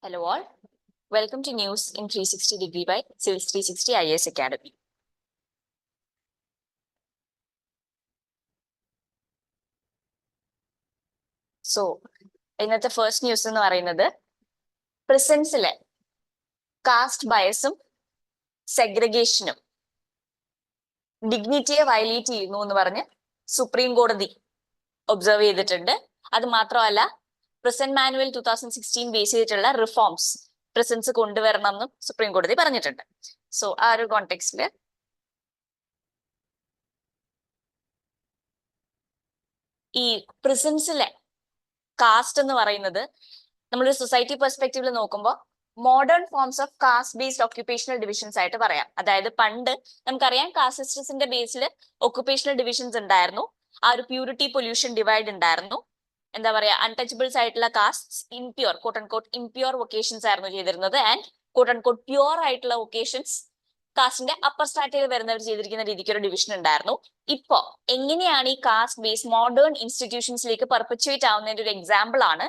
Hello all. Welcome to News in 360 Degree by Civils 360 IAS Academy. So, ഇന്നത്തെ first news എന്ന് പറയുന്നത് പ്രിസൺസിലെ cast ബയസും സെഗ്രിഗേഷനും ഡിഗ്നിറ്റിയെ violate ചെയ്യുന്നു എന്ന് പറഞ്ഞ് സുപ്രീം കോടതി ഒബ്സർവ് ചെയ്തിട്ടുണ്ട്. അത് മാത്രമല്ല, പ്രിസൺ മാനുവൽ 2016 ബേസ് ചെയ്തിട്ടുള്ള റിഫോംസ് പ്രിസൺസ് കൊണ്ടുവരണം എന്നും സുപ്രീം കോടതി പറഞ്ഞിട്ടുണ്ട്. സോ ആ ഒരു കോണ്ടെക്സ്റ്റില് ഈ പ്രിസൺസിലെ കാസ്റ്റ് എന്ന് പറയുന്നത് നമ്മളൊരു സൊസൈറ്റി പെർസ്പെക്റ്റീവിൽ നോക്കുമ്പോൾ modern forms of caste based occupational divisions ആയിട്ട് പറയാം. അതായത് പണ്ട് നമുക്കറിയാം കാസ്റ്റ് സിസ്റ്റത്തിന്റെ ബേസിൽ ഒക്യുപേഷണൽ ഡിവിഷൻസ് ഉണ്ടായിരുന്നു. ആ ഒരു പ്യൂരിറ്റി പൊല്യൂഷൻ ഡിവൈഡ് ഉണ്ടായിരുന്നു. എന്താ പറയാ, അൺടച്ചബിൾസ് ആയിട്ടുള്ള caste impure quote and quote impure vocations ആയിരുന്നു ചെയ്തിരുന്നത്. And quote and quote pure ആയിട്ടുള്ള വൊക്കേഷൻസ് കാസ്റ്റിന്റെ അപ്പർ സ്ട്രാറ്റയിൽ വരുന്നവർ ചെയ്തിരിക്കുന്ന രീതിക്ക് ഒരു ഡിവിഷൻ ഉണ്ടായിരുന്നു. ഇപ്പോ എങ്ങനെയാണ് ഈ കാസ്റ്റ് ബേസ് മോഡേൺ ഇൻസ്റ്റിറ്റ്യൂഷൻസിലേക്ക് പെർപെച്വേറ്റ് ആവുന്നതിന്റെ ഒരു എക്സാമ്പിൾ ആണ്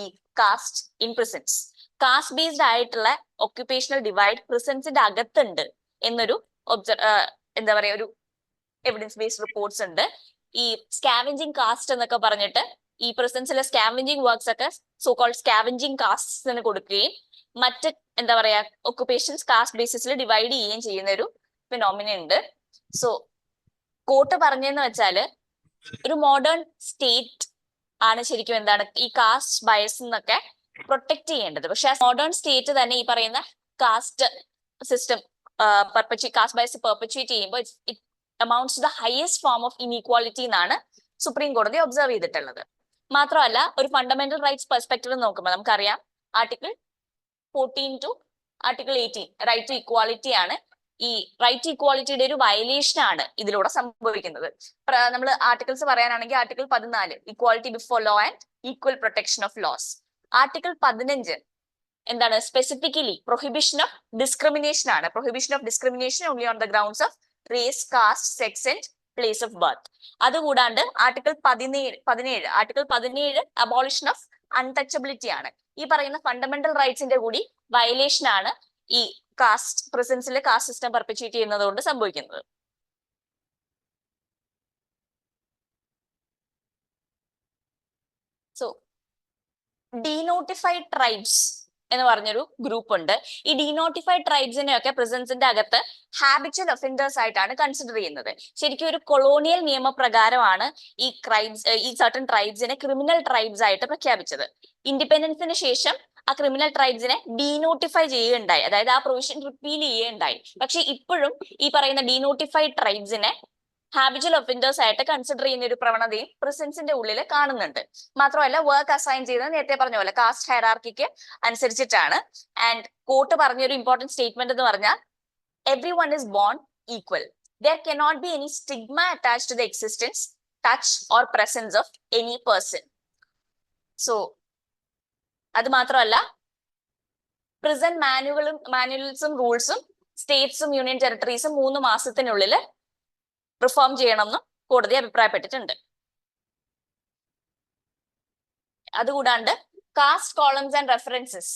ഈ caste in prisons. Caste based ആയിട്ടുള്ള ഒക്യുപേഷണൽ ഡിവൈഡ് പ്രിസൻസിന്റെ അകത്തുണ്ട് എന്നൊരു എന്താ പറയാ ഒരു എവിഡൻസ് ബേസ്ഡ് റിപ്പോർട്ട്സ് ഉണ്ട്. ഈ സ്കാവെഞ്ചിങ് കാസ്റ്റ് എന്നൊക്കെ പറഞ്ഞിട്ട് ഈ പ്രിസൻസിലെ സ്കാവെഞ്ചിങ് വർക്ക്സ് ഒക്കെ സോ കോൾഡ് സ്കാവെഞ്ചിങ് കാസ്റ്റിന് കൊടുക്കുകയും മറ്റ് എന്താ പറയാ ഒക്കുപേഷൻസ് കാസ്റ്റ് ബേസിസിൽ ഡിവൈഡ് ചെയ്യുകയും ചെയ്യുന്ന ഒരു ഫിനോമിന ഉണ്ട്. സോ കോർട്ട് പറഞ്ഞെന്ന് വെച്ചാല് ഒരു മോഡേൺ സ്റ്റേറ്റ് ആണ് ശരിക്കും എന്താണ് ഈ കാസ്റ്റ് ബയസ് എന്നൊക്കെ പ്രൊട്ടക്ട് ചെയ്യേണ്ടത്. പക്ഷെ മോഡേൺ സ്റ്റേറ്റ് തന്നെ ഈ പറയുന്ന caste system caste bias perpetuate ചെയ്യുമ്പോൾ it amounts to the highest form of inequality എന്നാണ് സുപ്രീം കോടതി ഒബ്സർവ് ചെയ്തിട്ടുള്ളത്. മാത്രമല്ല, ഒരു ഫണ്ടമെന്റൽ റൈറ്റ്സ് പെർസ്പെക്റ്റീവ് നോക്കുമ്പോൾ നമുക്കറിയാം article 14 to article 18 right to equality ആണ്. ഈ റൈറ്റ് ടു ഇക്വാലിറ്റിയുടെ ഒരു വയലേഷൻ ആണ് ഇതിലൂടെ സംഭവിക്കുന്നത്. നമ്മൾ ആർട്ടിക്കിൾസ് പറയാനാണെങ്കിൽ article 14 equality before law and equal protection of laws. Article 15 എന്താണ് സ്പെസിഫിക്കലി പ്രൊഹിബിഷൻ ഓഫ് ഡിസ്ക്രിമിനേഷൻ ആണ്. Prohibition of discrimination only on the grounds of race, caste, sex and place of birth. അതുകൂടാണ്ട് article 17 abolition of untouchability ആണ്. ഈ പറയുന്ന fundamental റൈറ്റ്സിന്റെ കൂടി violation ആണ് ഈ കാസ്റ്റ് പ്രസൻസിലെ കാസ്റ്റ് സിസ്റ്റം പെർപെച്വേറ്റ് ചെയ്യുന്നത് കൊണ്ട് സംഭവിക്കുന്നത്. സോ ഡീനോട്ടിഫൈഡ് ട്രൈബ്സ് എന്ന് പറഞ്ഞൊരു ഗ്രൂപ്പ് ഉണ്ട്. ഈ ഡീനോട്ടിഫൈഡ് ട്രൈബ്സിനെയൊക്കെ പ്രിസൻസിന്റെ അകത്ത് ഹാബിച്വൽ ഒഫൻഡേഴ്സ് ആയിട്ടാണ് കൺസിഡർ ചെയ്യുന്നത്. ശരിക്കും ഒരു കൊളോണിയൽ നിയമപ്രകാരമാണ് ഈ സർട്ടൻ ട്രൈബ്സിനെ ക്രിമിനൽ ട്രൈബ്സ് ആയിട്ട് പ്രഖ്യാപിച്ചത്. ഇൻഡിപെൻഡൻസിന് ശേഷം ആ ക്രിമിനൽ ട്രൈബ്സിനെ ഡീനോട്ടിഫൈ ചെയ്യുകയുണ്ടായി, അതായത് ആ പ്രൊവിഷൻ റിപ്പീൽ ചെയ്യുകയുണ്ടായി. പക്ഷെ ഇപ്പോഴും ഈ പറയുന്ന ഡീനോട്ടിഫൈഡ് ട്രൈബ്സിനെ ഹാബിച്വൽ ഒഫൻഡേഴ്സ് ആയിട്ട് കൺസിഡർ ചെയ്യുന്ന ഒരു പ്രവണതയും പ്രിസൻസിന്റെ ഉള്ളിൽ കാണുന്നുണ്ട്. മാത്രമല്ല, വർക്ക് അസൈൻ ചെയ്തത് നേരത്തെ പറഞ്ഞ പോലെ കാസ്റ്റ് ഹൈറാർക്കിക്ക് അനുസരിച്ചിട്ടാണ്. ആൻഡ് കോർട്ട് പറഞ്ഞൊരു ഇമ്പോർട്ടന്റ് സ്റ്റേറ്റ്മെന്റ് എന്ന് പറഞ്ഞാൽ everyone is born equal. There cannot be any stigma attached to the existence, touch or presence of any person. So അത് മാത്രമല്ല, പ്രിസൺ മാനുവൽസും റൂൾസും സ്റ്റേറ്റ്സും യൂണിയൻ ടെറിട്ടറീസും 3 മാസത്തിനുള്ളിൽ റിഫോം ചെയ്യണമെന്നും കോടതി അഭിപ്രായപ്പെട്ടിട്ടുണ്ട്. അതുകൂടാണ്ട് caste columns and references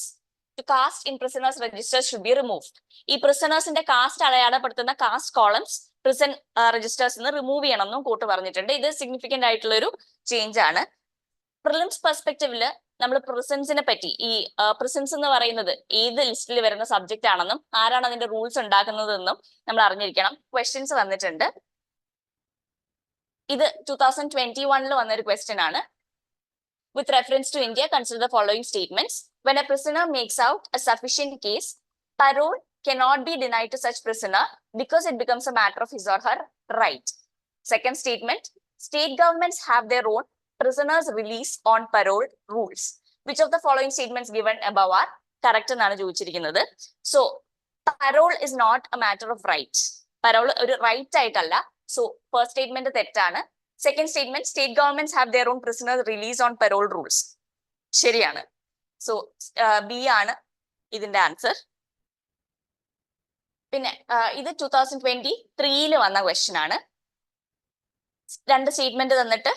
to caste in prisoners registers should be removed. ഈ പ്രിസണേഴ്സിന്റെ caste അടയാളപ്പെടുത്തുന്ന caste columns prison registers remove ചെയ്യണമെന്നും കോർട്ട് പറഞ്ഞിട്ടുണ്ട്. ഇത് സിഗ്നിഫിക്കന്റ് ആയിട്ടുള്ള ഒരു ചേഞ്ച് ആണ്. പ്രിലിംസ് പെർസ്പെക്റ്റീവില് നമ്മൾ പ്രിസൻസിനെ പറ്റി ഈ പ്രിസൻസ് എന്ന് പറയുന്നത് ഏത് ലിസ്റ്റിൽ വരുന്ന സബ്ജക്റ്റ് ആണെന്നും ആരാണ് അതിന്റെ റൂൾസ് ഉണ്ടാക്കുന്നതെന്നും നമ്മൾ അറിഞ്ഞിരിക്കണം. ക്വസ്റ്റ്യൻസ് വന്നിട്ടുണ്ട്. ഇത് 2021 വന്ന ഒരു ക്വസ്റ്റ്യൻ ആണ്. With reference to India, consider the following statements. When a prisoner makes out a sufficient case, parole cannot be denied to such prisoner because it becomes a matter of his or her right. Second statement, state governments have their own prisoners release on parole rules. Which of the following statements given above are correct എന്നാണ് ചോദിച്ചിരിക്കുന്നത്. So parole is not a matter of right. Parole ഒരു right ആയിട്ടല്ല. So first statement തെറ്റാണ്. Second statement, state governments have their own prisoners release on parole rules. ശരിയാണ്. So B ആണ് ഇതിന്റെ answer. പിന്നെ ഇത് 2023 വന്ന ക്വസ്റ്റ്യൻ ആണ്. 2 സ്റ്റേറ്റ്മെന്റ് തന്നിട്ട്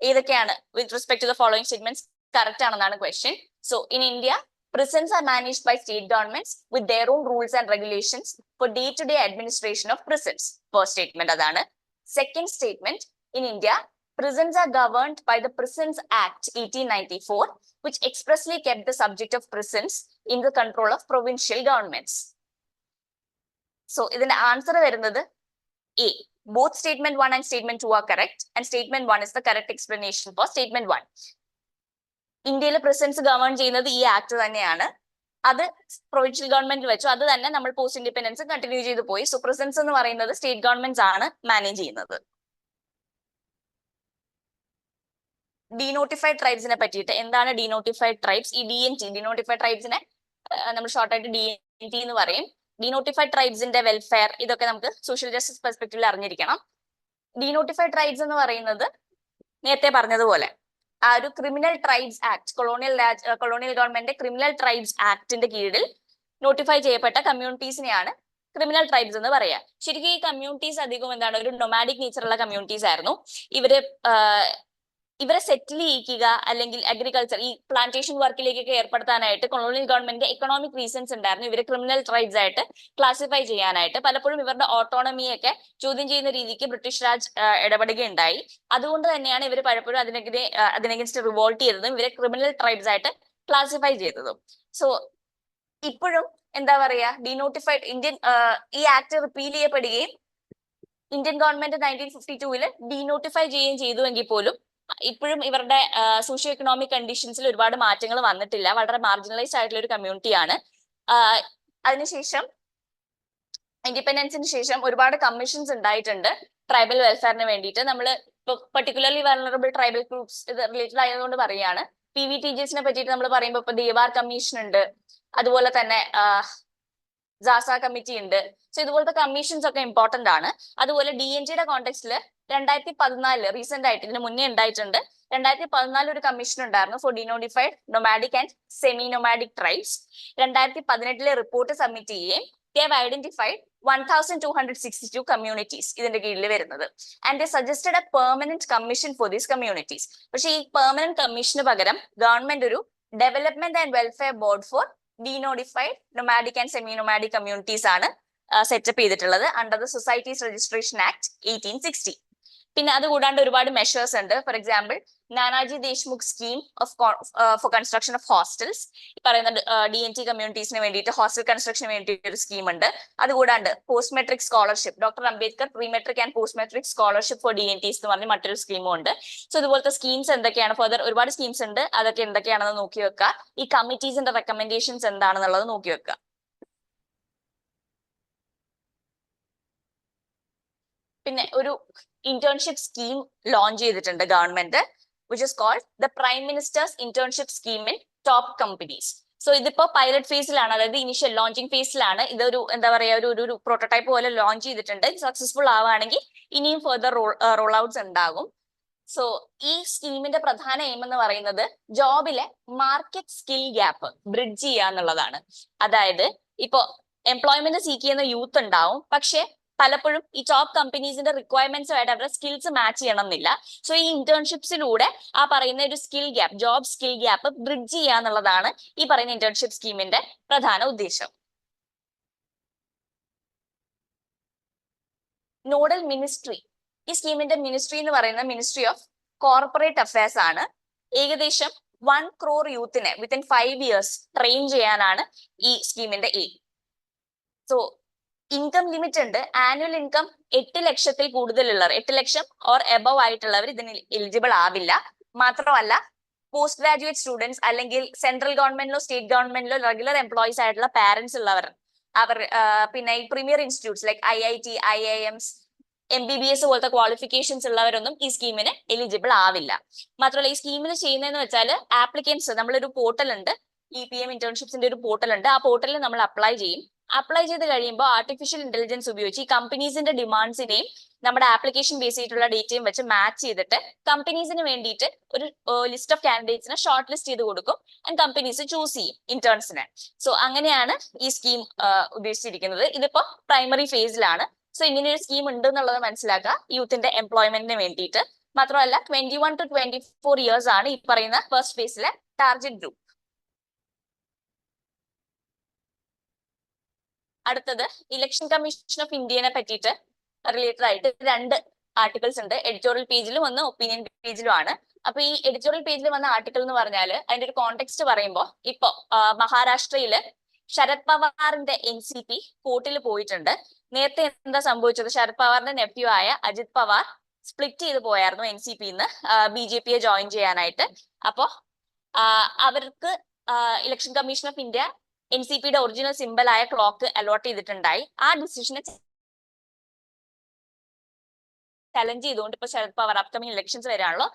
ഏതൊക്കെയാണ് with respect to the following statements correct ആണെന്നാണ് question. So in India Prisons are managed by state governments with their own rules and regulations for day-to-day administration of prisons. First statement adana. Second statement, in India, prisons are governed by the Prisons Act 1894, which expressly kept the subject of prisons in the control of provincial governments. So, the answer is A. Both statement 1 and statement 2 are correct, and statement 1 is the correct explanation for statement 1. ഇന്ത്യയിലെ precedence ഗവൺ ചെയ്യുന്നത് ഈ act തന്നെയാണ്. അത് provincial government വെച്ചു, അത് തന്നെ നമ്മൾ post independence continue ചെയ്ത് പോയി. സോ പ്രസിഡൻസ് എന്ന് പറയുന്നത് സ്റ്റേറ്റ് ഗവൺമെന്റ്സ് ആണ് മാനേജ് ചെയ്യുന്നത്. ഡീനോട്ടിഫൈഡ് ട്രൈബ്സിനെ പറ്റിയിട്ട് എന്താണ് ഡീനോട്ടിഫൈഡ് ട്രൈബ്സ്? ഈ DNT ഡീനോട്ടിഫൈഡ് ട്രൈബ്സിനെ നമ്മൾ ഷോർട്ടായിട്ട് DNT എന്ന് പറയും. ഡീനോട്ടിഫൈഡ് ട്രൈബ്സിന്റെ വെൽഫെയർ ഇതൊക്കെ നമുക്ക് സോഷ്യൽ ജസ്റ്റിസ് പെർസ്പെക്റ്റീവിൽ അറിഞ്ഞിരിക്കണം. ഡീനോട്ടിഫൈഡ് ട്രൈബ്സ് എന്ന് പറയുന്നത് നേരത്തെ പറഞ്ഞതുപോലെ ആ ഒരു criminal tribes act, colonial government criminal tribes ആക്ടിന്റെ കീഴിൽ നോട്ടിഫൈ ചെയ്യപ്പെട്ട കമ്മ്യൂണിറ്റീസിനെയാണ് ക്രിമിനൽ ട്രൈബ്സ് എന്ന് പറയാ. ശരിക്കും ഈ കമ്മ്യൂണിറ്റീസ് അധികം എന്താണ് ഒരു നൊമാഡിക് നേച്ചറുള്ള കമ്മ്യൂണിറ്റീസ് ആയിരുന്നു. ഇവരെ സെറ്റിൽ ചെയ്യിക്കുക അല്ലെങ്കിൽ അഗ്രികൾച്ചർ ഈ പ്ലാന്റേഷൻ വർക്കിലേക്കൊക്കെ ഏർപ്പെടുത്താനായിട്ട് കൊളോണിയൽ ഗവൺമെന്റ് എക്കണോമിക് റീസൺസ് ഉണ്ടായിരുന്നു ഇവരെ ക്രിമിനൽ ട്രൈബ്സ് ആയിട്ട് ക്ലാസിഫൈ ചെയ്യാനായിട്ട്. പലപ്പോഴും ഇവരുടെ ഓട്ടോണമിയൊക്കെ ചോദ്യം ചെയ്യുന്ന രീതിക്ക് ബ്രിട്ടീഷ് രാജ് ഇടപെടുകയുണ്ടായി. അതുകൊണ്ട് തന്നെയാണ് ഇവർ പലപ്പോഴും അതിനെഗൻസ്റ്റ് റിവോൾട്ട് ചെയ്തതും ഇവരെ ക്രിമിനൽ ട്രൈബ്സ് ആയിട്ട് ക്ലാസിഫൈ ചെയ്തതും. സോ ഇപ്പോഴും എന്താ പറയാ, ഡീനോട്ടിഫൈഡ് ഇന്ത്യൻ ഈ ആക്ട് റിപ്പീൽ ചെയ്യപ്പെടുകയും ഇന്ത്യൻ ഗവൺമെന്റ് 1952 ഡീനോട്ടിഫൈ ചെയ്യുകയും ചെയ്തുവെങ്കിൽ പോലും ഇപ്പോഴും ഇവരുടെ സോഷ്യോ എക്കണോമിക് കണ്ടീഷൻസിൽ ഒരുപാട് മാറ്റങ്ങൾ വന്നിട്ടില്ല. വളരെ മാർജിനലൈസ്ഡ് ആയിട്ടുള്ള ഒരു കമ്മ്യൂണിറ്റിയാണ്. അതിനുശേഷം ഇൻഡിപെൻഡൻസിന് ശേഷം ഒരുപാട് കമ്മീഷൻസ് ഉണ്ടായിട്ടുണ്ട് ട്രൈബൽ വെൽഫെയറിന് വേണ്ടിയിട്ട്. നമ്മൾ പെർട്ടിക്കുലർലി വൾനറബിൾ ട്രൈബൽ ഗ്രൂപ്പ്സ് ഇത് റിലേറ്റഡ് ആയതുകൊണ്ട് പറയുകയാണ്. PVTGs പറ്റിയിട്ട് നമ്മൾ പറയുമ്പോൾ ഇപ്പൊ ദേവാർ കമ്മീഷൻ ഉണ്ട്, അതുപോലെ തന്നെ ജാസ കമ്മിറ്റി ഉണ്ട്. സോ ഇതുപോലത്തെ കമ്മീഷൻസ് ഒക്കെ ഇമ്പോർട്ടന്റ് ആണ്. അതുപോലെ DNTയുടെ കോണ്ടെക്സ്റ്റില് 2014 റീസെന്റ് ആയിട്ട് ഇതിന് മുന്നേ ഉണ്ടായിട്ടുണ്ട്. 2014 ഒരു കമ്മീഷൻ ഉണ്ടായിരുന്നു for denotified nomadic and semi nomadic tribes. 2018 report submit ചെയ്യുകയും they have identified 1262 communities ഇതിന്റെ കീഴിൽ വരുന്നത്. and they suggested a permanent commission for these communities. പക്ഷെ ഈ പെർമനന്റ് കമ്മീഷന് പകരം ഗവൺമെന്റ് ഒരു development and welfare board for denotified nomadic and semi nomadic communities ആണ് സെറ്റപ്പ് ചെയ്തിട്ടുള്ളത് under the societies registration act 1860. പിന്നെ അത് കൂടാണ്ട് ഒരുപാട് മെഷേഴ്സ് ഉണ്ട്. For example Nanaji Deshmukh scheme for construction of hostels. ഈ പറയുന്ന DNT കമ്മ്യൂണിറ്റീസിന് വേണ്ടിയിട്ട് ഹോസ്റ്റൽ കൺസ്ട്രക്ഷന് വേണ്ടിയിട്ട് ഒരു സ്കീം ഉണ്ട്. അതുകൂടാണ്ട് post matric scholarship, doctor Ambedkar pre matric and post matric scholarship for DNTs എന്ന് പറഞ്ഞ മറ്റൊരു സ്കീമും ഉണ്ട്. സോ ഇതുപോലത്തെ സ്കീംസ് എന്തൊക്കെയാണ്, ഫർദർ ഒരുപാട് സ്കീംസ് ഉണ്ട്, അതൊക്കെ എന്തൊക്കെയാണെന്ന് നോക്കി വെക്കുക. ഈ കമ്മിറ്റീസിന്റെ റെക്കമെൻഡേഷൻസ് എന്താണെന്നുള്ളത് നോക്കി വെക്കുക. പിന്നെ ഒരു ഇന്റേൺഷിപ്പ് സ്കീം ലോഞ്ച് ചെയ്തിട്ടുണ്ട് government, which is called the prime minister's internship scheme in top companies. So ഇതിപ്പോ പൈലറ്റ് ഫേസിലാണ്, അതായത് ഇനിഷ്യൽ ലോഞ്ചിങ് ഫേസിലാണ്. ഇതൊരു എന്താ പറയാ ഒരു പ്രോട്ടോടൈപ്പ് പോലെ ലോഞ്ച് ചെയ്തിട്ടുണ്ട്. സക്സസ്ഫുൾ ആവുകയാണെങ്കിൽ ഇനിയും ഫർദർ റോൾ ഔട്ട്സ് ഉണ്ടാകും. സോ ഈ സ്കീമിന്റെ പ്രധാന എയിം എന്ന് പറയുന്നത് ജോബിലെ മാർക്കറ്റ് സ്കിൽ ഗ്യാപ്പ് ബ്രിഡ്ജ് ചെയ്യുക എന്നുള്ളതാണ്. അതായത് ഇപ്പോ എംപ്ലോയ്മെന്റ് സീക്ക് ചെയ്യുന്ന യൂത്ത് ഉണ്ടാവും, പക്ഷെ പലപ്പോഴും ഈ ടോപ്പ് കമ്പനീസിന്റെ റിക്വയർമെന്റ്സുമായിട്ട് അവരുടെ സ്കിൽസ് മാച്ച് ചെയ്യണം എന്നില്ല. സോ ഈ ഇന്റേൺഷിപ്സിലൂടെ ആ പറയുന്ന ഒരു skill gap, job skill gap bridge ചെയ്യുക എന്നുള്ളതാണ് ഈ പറയുന്ന ഇന്റേൺഷിപ്പ് സ്കീമിന്റെ പ്രധാന ഉദ്ദേശം. നോഡൽ മിനിസ്ട്രി, ഈ സ്കീമിന്റെ മിനിസ്ട്രി എന്ന് പറയുന്നത് മിനിസ്ട്രി ഓഫ് കോർപ്പറേറ്റ് അഫയേഴ്സ് ആണ്. ഏകദേശം 1 crore യൂത്തിനെ വിത്തിൻ 5 years ട്രെയിൻ ചെയ്യാനാണ് ഈ സ്കീമിന്റെ എയിം. സോ ഇൻകം ലിമിറ്റ് ഉണ്ട്. ആനുവൽ ഇൻകം 8 ലക്ഷത്തിൽ കൂടുതലുള്ളവർ, 8 ലക്ഷം ഓർ എബവ് ആയിട്ടുള്ളവർ ഇതിന് എലിജിബിൾ ആവില്ല. മാത്രമല്ല പോസ്റ്റ് ഗ്രാജുവേറ്റ് സ്റ്റുഡൻസ് അല്ലെങ്കിൽ സെൻട്രൽ ഗവൺമെന്റിലോ സ്റ്റേറ്റ് ഗവൺമെന്റിലോ റെഗുലർ എംപ്ലോയീസ് ആയിട്ടുള്ള പാരന്റ്സ് ഉള്ളവർ, അവർ പിന്നെ ഈ premier institutes like IIT, IIMs, MBBS പോലത്തെ ക്വാളിഫിക്കേഷൻസ് ഉള്ളവരൊന്നും ഈ സ്കീമിന് എലിജിബിൾ ആവില്ല. മാത്രമല്ല ഈ സ്കീമിൽ ചെയ്യുന്നതെന്ന് വെച്ചാൽ ആപ്ലിക്കൻസ്, നമ്മളൊരു പോർട്ടൽ ഉണ്ട്, EPM ഇന്റേൺഷിപ്സിന്റെ ഒരു പോർട്ടൽ ഉണ്ട്. ആ പോർട്ടലിൽ നമ്മൾ അപ്ലൈ ചെയ്യും. അപ്ലൈ ചെയ്ത് കഴിയുമ്പോൾ ആർട്ടിഫിഷ്യൽ ഇന്റലിജൻസ് ഉപയോഗിച്ച് ഈ കമ്പനീസിന്റെ ഡിമാൻഡ്സിനെയും നമ്മുടെ ആപ്ലിക്കേഷൻ ബേസ് ചെയ്തിട്ടുള്ള ഡേറ്റയും വെച്ച് മാച്ച് ചെയ്തിട്ട് കമ്പനീസിന് വേണ്ടിയിട്ട് ഒരു ലിസ്റ്റ് ഓഫ് കാൻഡിഡേറ്റ്സിനെ ഷോർട്ട് ലിസ്റ്റ് ചെയ്ത് കൊടുക്കും. ആൻഡ് കമ്പനീസ് ചൂസ് ചെയ്യും ഇന്റേൺസിനെ. സോ അങ്ങനെയാണ് ഈ സ്കീം ഉദ്ദേശിച്ചിരിക്കുന്നത്. ഇതിപ്പോ പ്രൈമറി ഫേസിലാണ്. സോ ഇങ്ങനെ ഒരു സ്കീം ഉണ്ട് എന്നുള്ളത് മനസ്സിലാക്കുക യൂത്തിന്റെ എംപ്ലോയ്മെന്റിന് വേണ്ടിയിട്ട്. മാത്രമല്ല 21 to 24 years ആണ് ഈ പറയുന്ന ഫസ്റ്റ് ഫേസിലെ ടാർഗറ്റ് ഗ്രൂപ്പ്. അടുത്തത് ഇലക്ഷൻ കമ്മീഷൻ ഓഫ് ഇന്ത്യനെ പറ്റിയിട്ട് റിലേറ്റഡ് ആയിട്ട് രണ്ട് ആർട്ടിക്കിൾസ് ഉണ്ട്. എഡിറ്റോറിയൽ പേജിലും ഒന്ന് ഒപ്പീനിയൻ പേജിലും ആണ്. അപ്പൊ ഈ എഡിറ്റോറിയൽ പേജിൽ വന്ന ആർട്ടിക്കിൾ എന്ന് പറഞ്ഞാൽ അതിന്റെ ഒരു കോണ്ടെക്സ്റ്റ് പറയുമ്പോൾ ഇപ്പൊ മഹാരാഷ്ട്രയില് ശരത് പവാറിന്റെ NCP കോർട്ടിൽ പോയിട്ടുണ്ട്. നേരത്തെ എന്താ സംഭവിച്ചത്? ശരത് പവാറിന്റെ നെഫ്യൂ ആയ അജിത് പവാർ സ്പ്ലിറ്റ് ചെയ്ത് പോയായിരുന്നു NCPന്ന് BJPയെ ജോയിൻ ചെയ്യാനായിട്ട്. അപ്പോ അവർക്ക് ഇലക്ഷൻ കമ്മീഷൻ ഓഫ് ഇന്ത്യ NCPയുടെ ഒറിജിനൽ സിമ്പൽ ആയ ക്ലോക്ക് അലോട്ട് ചെയ്തിട്ടുണ്ടായി. ആ ഡിസിഷനെ ചലഞ്ച് ചെയ്തുകൊണ്ട് ഇപ്പൊ ശരത് പവാർ അപ്കമിങ് ഇലക്ഷൻസ് വരാണല്ലോ,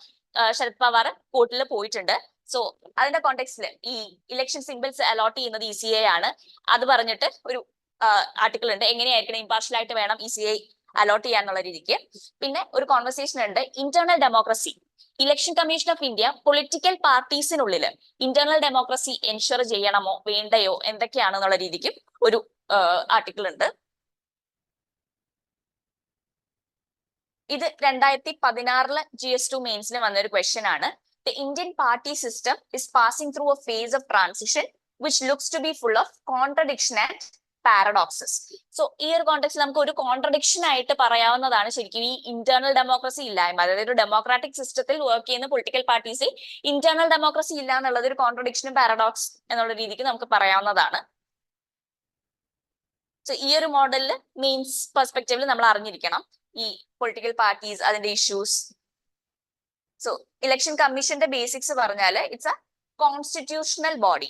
ശരത് പവാർ കോർട്ടിൽ പോയിട്ടുണ്ട്. സോ അതിന്റെ കോണ്ടെക്സ്റ്റില് ഈ ഇലക്ഷൻ സിമ്പിൾസ് അലോട്ട് ചെയ്യുന്നത് ECI ആണ്. അത് പറഞ്ഞിട്ട് ഒരു ആർട്ടിക്കിൾ ഉണ്ട്, എങ്ങനെയായിരിക്കണം ഇമ്പാർഷ്യൽ ആയിട്ട് വേണം ECI അലോട്ട് ചെയ്യാന്നുള്ള രീതിക്ക്. പിന്നെ ഒരു കോൺവെർസേഷൻ ഉണ്ട്, internal democracy. Election commission of India political പാർട്ടീസിനുള്ളിൽ ഇന്റേണൽ ഡെമോക്രസി എൻഷുർ ചെയ്യണമോ വേണ്ടയോ എന്തൊക്കെയാണെന്നുള്ള രീതിക്കും ഒരു ആർട്ടിക്കിൾ ഉണ്ട്. ഇത് 2016 GS2 മെയിൻസിന് വന്ന ഒരു ക്വസ്റ്റ്യൻ ആണ്. The Indian party system is passing through a phase of transition which looks to be full of contradiction and paradoxes. So ഈ ഒരു കോണ്ടെക്സ്റ്റ് നമുക്ക് ഒരു കോൺട്രഡിക്ഷൻ ആയിട്ട് പറയാവുന്നതാണ് ശരിക്കും ഈ ഇന്റേണൽ ഡെമോക്രസി ഇല്ലായ്മ. അതായത് ഒരു ഡെമോക്രാറ്റിക് സിസ്റ്റത്തിൽ വർക്ക് ചെയ്യുന്ന പൊളിറ്റിക്കൽ പാർട്ടീസിൽ ഇന്റേണൽ ഡെമോക്രസി ഇല്ല എന്നുള്ളത് ഒരു കോൺട്രഡിക്ഷനും പാരഡോക്സ് എന്നുള്ള രീതിക്ക് നമുക്ക് പറയാവുന്നതാണ്. സോ ഈ ഒരു മോഡലിൽ മെയിൻസ് പെർസ്പെക്റ്റീവിൽ നമ്മൾ അറിഞ്ഞിരിക്കണം ഈ പൊളിറ്റിക്കൽ പാർട്ടീസ്, അതിന്റെ ഇഷ്യൂസ്. സോ ഇലക്ഷൻ കമ്മീഷന്റെ ബേസിക്സ് പറഞ്ഞാല് it's a constitutional body.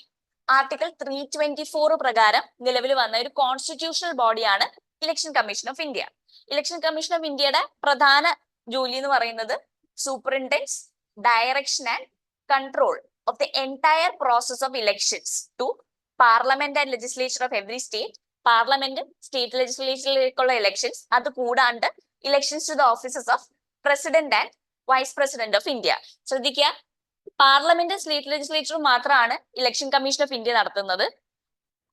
Article 324 പ്രകാരം നിലവിൽ വന്ന ഒരു കോൺസ്റ്റിറ്റ്യൂഷണൽ ബോഡിയാണ് election commission of India. Election commission of ഇന്ത്യയുടെ പ്രധാന ജോലി എന്ന് പറയുന്നത് superintendence, direction and control of the entire process of elections to parliament and legislature of every state. പാർലമെന്റും സ്റ്റേറ്റ് ലെജിസ്ലേച്ചറിലേക്കുള്ള ഇലക്ഷൻസ്, അത് കൂടാണ്ട് elections to the offices of president and vice president of India. ശ്രദ്ധിക്കുക, പാർലമെന്റും സ്റ്റേറ്റ് ലെജിസ്ലേച്ചറും മാത്രമാണ് election commission of India നടത്തുന്നത്.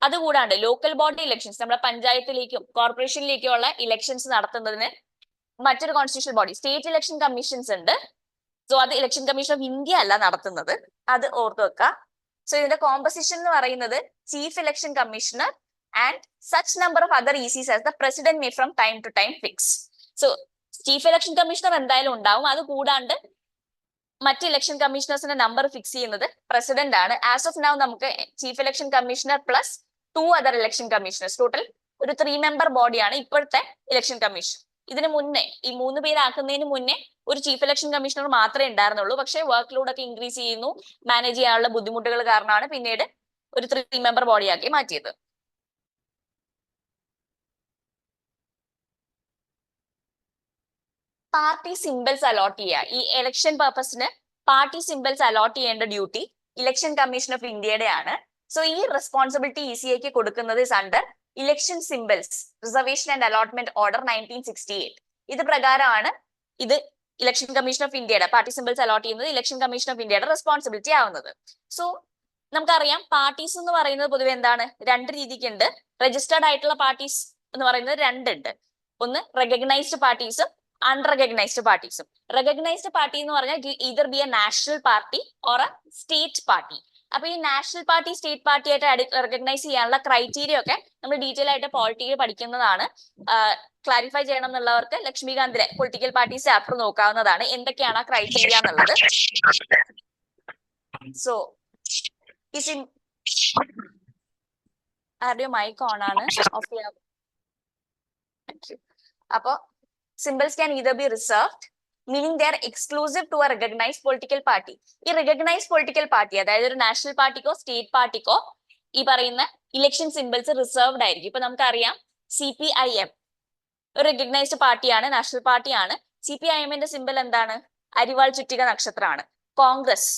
അതുകൂടാണ്ട് local body elections, നമ്മുടെ പഞ്ചായത്തിലേക്കും കോർപ്പറേഷനിലേക്കും ഉള്ള elections നടത്തുന്നതിന് മറ്റൊരു constitutional body state election commissions ഉണ്ട്. സോ അത് ഇലക്ഷൻ കമ്മീഷൻ ഓഫ് ഇന്ത്യ അല്ല നടത്തുന്നത്, അത് ഓർത്ത് വെക്കുക. സോ ഇതിന്റെ കോമ്പസിഷൻ എന്ന് പറയുന്നത് chief election commissioner and such number of other ECs as the president may from time to time fix. So chief election commissioner എന്തായാലും ഉണ്ടാവും. അത് കൂടാണ്ട് മറ്റ് ഇലക്ഷൻ കമ്മീഷണേഴ്സിന്റെ നമ്പർ ഫിക്സ് ചെയ്യുന്നത് പ്രസിഡന്റ് ആണ്. ആസ് ഓഫ് നൗ നമുക്ക് chief election commissioner plus 2 other election commissioners, total ഒരു 3 member ബോഡിയാണ് ഇപ്പോഴത്തെ ഇലക്ഷൻ കമ്മീഷൻ. ഇതിനു മുന്നേ ഈ 3 പേരാക്കുന്നതിന് മുന്നേ ഒരു ചീഫ് ഇലക്ഷൻ കമ്മീഷണർ മാത്രമേ ഉണ്ടായിരുന്നുള്ളൂ. പക്ഷേ വർക്ക് ലോഡ് ഒക്കെ ഇൻക്രീസ് ചെയ്യുന്നു, മാനേജ് ചെയ്യാനുള്ള ബുദ്ധിമുട്ടുകൾ കാരണമാണ് പിന്നീട് ഒരു 3 മെമ്പർ ബോഡിയാക്കി മാറ്റിയത്. പാർട്ടി സിംബൽസ് അലോട്ട് ചെയ്യുക, ഈ ഇലക്ഷൻ പർപ്പസിന് പാർട്ടി സിംബൽസ് അലോട്ട് ചെയ്യേണ്ട ഡ്യൂട്ടി ഇലക്ഷൻ കമ്മീഷൻ ഓഫ് ഇന്ത്യയുടെ ആണ്. സോ ഈ റെസ്പോൺസിബിലിറ്റി ECIക്ക് കൊടുക്കുന്നത് is under election symbols reservation and allotment order 1968. ഇത് പ്രകാരമാണ് ഇത് ഇലക്ഷൻ കമ്മീഷൻ ഓഫ് ഇന്ത്യയുടെ പാർട്ടി സിംബൽസ് അലോട്ട് ചെയ്യുന്നത് ഇലക്ഷൻ കമ്മീഷൻ ഓഫ് ഇന്ത്യയുടെ റെസ്പോൺസിബിലിറ്റി ആവുന്നത്. സോ നമുക്കറിയാം പാർട്ടീസ് എന്ന് പറയുന്നത് പൊതുവെ എന്താണ്, രണ്ട് രീതിക്കുണ്ട്. രജിസ്റ്റേർഡ് ആയിട്ടുള്ള പാർട്ടീസ് എന്ന് പറയുന്നത് രണ്ടുണ്ട്. ഒന്ന് റെക്കഗ്നൈസ്ഡ് പാർട്ടീസും അൺറെക്കഗ്നൈസ്ഡ് പാർട്ടീസും. റെക്കഗ്നൈസ്ഡ് പാർട്ടി എന്ന് പറഞ്ഞാൽ either be a national party or a state party. അപ്പൊ ഈ നാഷണൽ പാർട്ടി സ്റ്റേറ്റ് പാർട്ടി ആയിട്ട് റെക്കഗ്നൈസ് ചെയ്യാനുള്ള ക്രൈറ്റീരിയ ഒക്കെ നമ്മൾ ഡീറ്റെയിൽ ആയിട്ട് പോളിറ്റിയിൽ പഠിക്കുന്നതാണ്. ക്ലാരിഫൈ ചെയ്യണം എന്നുള്ളവർക്ക് ലക്ഷ്മികാന്തിലെ പൊളിറ്റിക്കൽ പാർട്ടീസ് ചാപ്റ്റർ നോക്കാവുന്നതാണ്, എന്തൊക്കെയാണ് ആ ക്രൈറ്റീരിയ എന്നുള്ളത്. സോ ആരുടെയോ മൈക്ക് ഓൺ ആണ്, ഓഫ് ചെയ്യാം. അപ്പൊ symbols can either be reserved, meaning they are exclusive to a recognized political party. ഈ recognized political party, അതായത് ഒരു നാഷണൽ പാർട്ടിക്കോ സ്റ്റേറ്റ് പാർട്ടിക്കോ ഈ പറയുന്ന ഇലക്ഷൻ സിംബൽസ് റിസർവ്ഡ് ആയിരിക്കും. ഇപ്പൊ നമുക്കറിയാം CPIM ഒരു recognized പാർട്ടിയാണ്, നാഷണൽ പാർട്ടിയാണ്. CPIMന്റെ സിംബൽ എന്താണ്? അരിവാൾ ചുറ്റിക നക്ഷത്രമാണ്. കോൺഗ്രസ്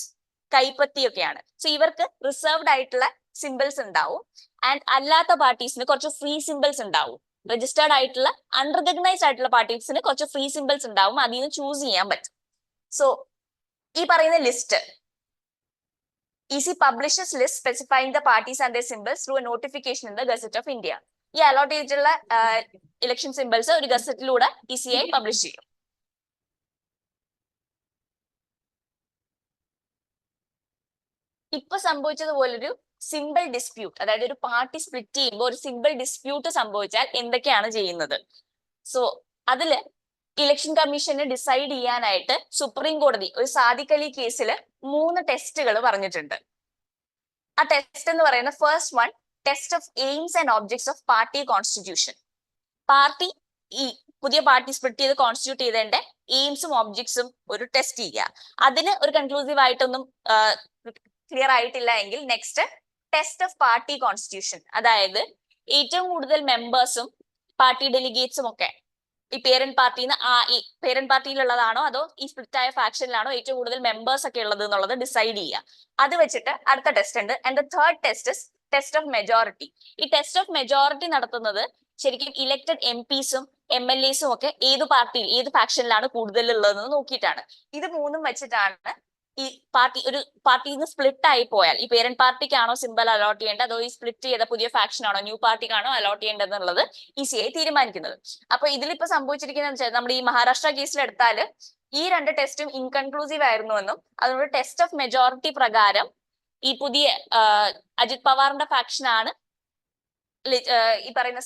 കൈപ്പത്തിയൊക്കെയാണ്. സോ ഇവർക്ക് റിസർവ്ഡ് ആയിട്ടുള്ള സിംബൽസ് ഉണ്ടാവും. ആൻഡ് അല്ലാത്ത പാർട്ടീസിന് കുറച്ച് ഫ്രീ സിംബൽസ് ഉണ്ടാവും. രജിസ്റ്റേർഡ് ആയിട്ടുള്ള അൺറെക്കഗ്നൈസ്ഡ് ആയിട്ടുള്ള പാർട്ടീസിന് കുറച്ച് ഫ്രീ സിംബൽസ് ഉണ്ടാവും, അതിൽ നിന്ന് ചൂസ് ചെയ്യാൻ പറ്റും. സോ ഈ പറയുന്ന list EC publishes list specifying the parties and their symbols through a notification in the Gazette of India. ഈ അലോട്ട് ചെയ്തിട്ടുള്ള ഇലക്ഷൻ സിംബൽസ് ഒരു ഗസറ്റിലൂടെ ECI പബ്ലിഷ് ചെയ്യും. ഇപ്പൊ സംഭവിച്ചതുപോലൊരു സിമ്പിൾ ഡിസ്പ്യൂട്ട്, അതായത് ഒരു പാർട്ടി സ്പ്ലിറ്റ് ചെയ്യുമ്പോൾ ഒരു സിമ്പിൾ ഡിസ്പ്യൂട്ട് സംഭവിച്ചാൽ എന്തൊക്കെയാണ് ചെയ്യുന്നത്. സോ അതില് ഇലക്ഷൻ കമ്മീഷന് ഡിസൈഡ് ചെയ്യാനായിട്ട് സുപ്രീം കോടതി ഒരു സാദിഖ് അലി കേസിൽ 3 ടെസ്റ്റുകൾ പറഞ്ഞിട്ടുണ്ട്. ആ ടെസ്റ്റ് എന്ന് പറയുന്നത് first one, test of AIIMS and objects of party constitution. Party ഈ പുതിയ പാർട്ടി സ്പ്ലിറ്റ് ചെയ്ത് കോൺസ്റ്റിറ്റ്യൂട്ട് ചെയ്തതിന്റെ എയിംസും ഒബ്ജക്ട്സും ഒരു ടെസ്റ്റ് ചെയ്യുക. അതിന് ഒരു കൺക്ലൂസീവ് ആയിട്ടൊന്നും ക്ലിയർ ആയിട്ടില്ല എങ്കിൽ next test of party constitution, അതായത് ഏറ്റവും കൂടുതൽ മെമ്പേഴ്സും പാർട്ടി ഡെലിഗേറ്റ്സും ഒക്കെ ഈ പേരന്റ് പാർട്ടിന്ന് ഈ പേരന്റ് പാർട്ടിയിലുള്ളതാണോ അതോ ഈ സ്പ്ലിറ്റ് ആയ ഫാക്ഷനിലാണോ ഏറ്റവും കൂടുതൽ മെമ്പേഴ്സ് ഒക്കെ ഉള്ളത് എന്നുള്ളത് ഡിസൈഡ് ചെയ്യുക. അത് വെച്ചിട്ട് അടുത്ത ടെസ്റ്റ് ഉണ്ട്. And the third test is test of majority. ഈ ടെസ്റ്റ് ഓഫ് മെജോറിറ്റി നടത്തുന്നത് ശരിക്കും ഇലക്ടഡ് MPസും MLAസും ഒക്കെ ഏത് പാർട്ടിയിൽ ഏത് ഫാക്ഷനിലാണ് കൂടുതൽ ഉള്ളതെന്ന് നോക്കിയിട്ടാണ്. ഇത് മൂന്നും വെച്ചിട്ടാണ് ഈ ഒരു പാർട്ടിയിൽ നിന്ന് സ്പ്ലിറ്റ് ആയി പോയാൽ ഈ പേരന്റ് പാർട്ടിക്കാണോ സിമ്പൽ അലോട്ട് ചെയ്യേണ്ടത് അതോ ഈ സ്പ്ലിറ്റ് ചെയ്ത പുതിയ ഫാക്ഷൻ ആണോ ന്യൂ പാർട്ടിക്കാണോ അലോട്ട് ചെയ്യേണ്ടത് എന്നുള്ളത് ECI തീരുമാനിക്കുന്നത്. അപ്പൊ ഇതിലിപ്പോ സംഭവിച്ചിരിക്കുന്നത് വെച്ചാൽ നമ്മുടെ ഈ മഹാരാഷ്ട്ര കേസിൽ എടുത്താൽ ഈ 2 ടെസ്റ്റും ഇൻകൺക്ലൂസീവ് ആയിരുന്നുവെന്നും അതുകൊണ്ട് ടെസ്റ്റ് ഓഫ് മെജോറിറ്റി പ്രകാരം ഈ പുതിയ അജിത് പവാറിന്റെ ഫാക്ഷൻ ആണ് ഈ പറയുന്ന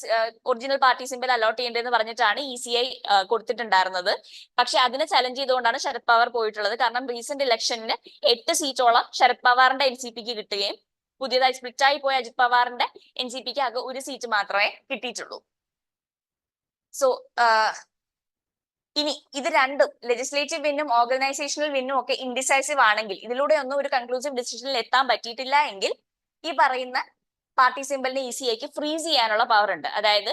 ഒറിജിനൽ പാർട്ടി സിമ്പിൾ അലോട്ട് ചെയ്യേണ്ടതെന്ന് പറഞ്ഞിട്ടാണ് ECI കൊടുത്തിട്ടുണ്ടായിരുന്നത്. പക്ഷെ അതിനെ ചലഞ്ച് ചെയ്തുകൊണ്ടാണ് ശരത് പവാർ പോയിട്ടുള്ളത്. കാരണം റീസെന്റ് ഇലക്ഷനിന് 8 സീറ്റോളം ശരത് പവാറിന്റെ NCPക്ക് കിട്ടുകയും പുതിയതായി സ്പ്ലിറ്റ് ആയി പോയ അജിത് പവാറിന്റെ NCPക്ക് ആകെ 1 സീറ്റ് മാത്രമേ കിട്ടിയിട്ടുള്ളൂ. സോ ഇനി ഇത് രണ്ടും ലെജിസ്ലേറ്റീവ് വിന്നും ഓർഗനൈസേഷണൽ വിന്നും ഒക്കെ ഇൻഡിസൈസീവ് ആണെങ്കിൽ, ഇതിലൂടെ ഒന്നും ഒരു കൺക്ലൂസീവ് ഡിസിഷനിൽ എത്താൻ പറ്റിയിട്ടില്ല എങ്കിൽ ഈ പറയുന്ന പാർട്ടി സിമ്പിളിന് ECIക്ക് ഫ്രീസ് ചെയ്യാനുള്ള പവർ ഉണ്ട്. അതായത്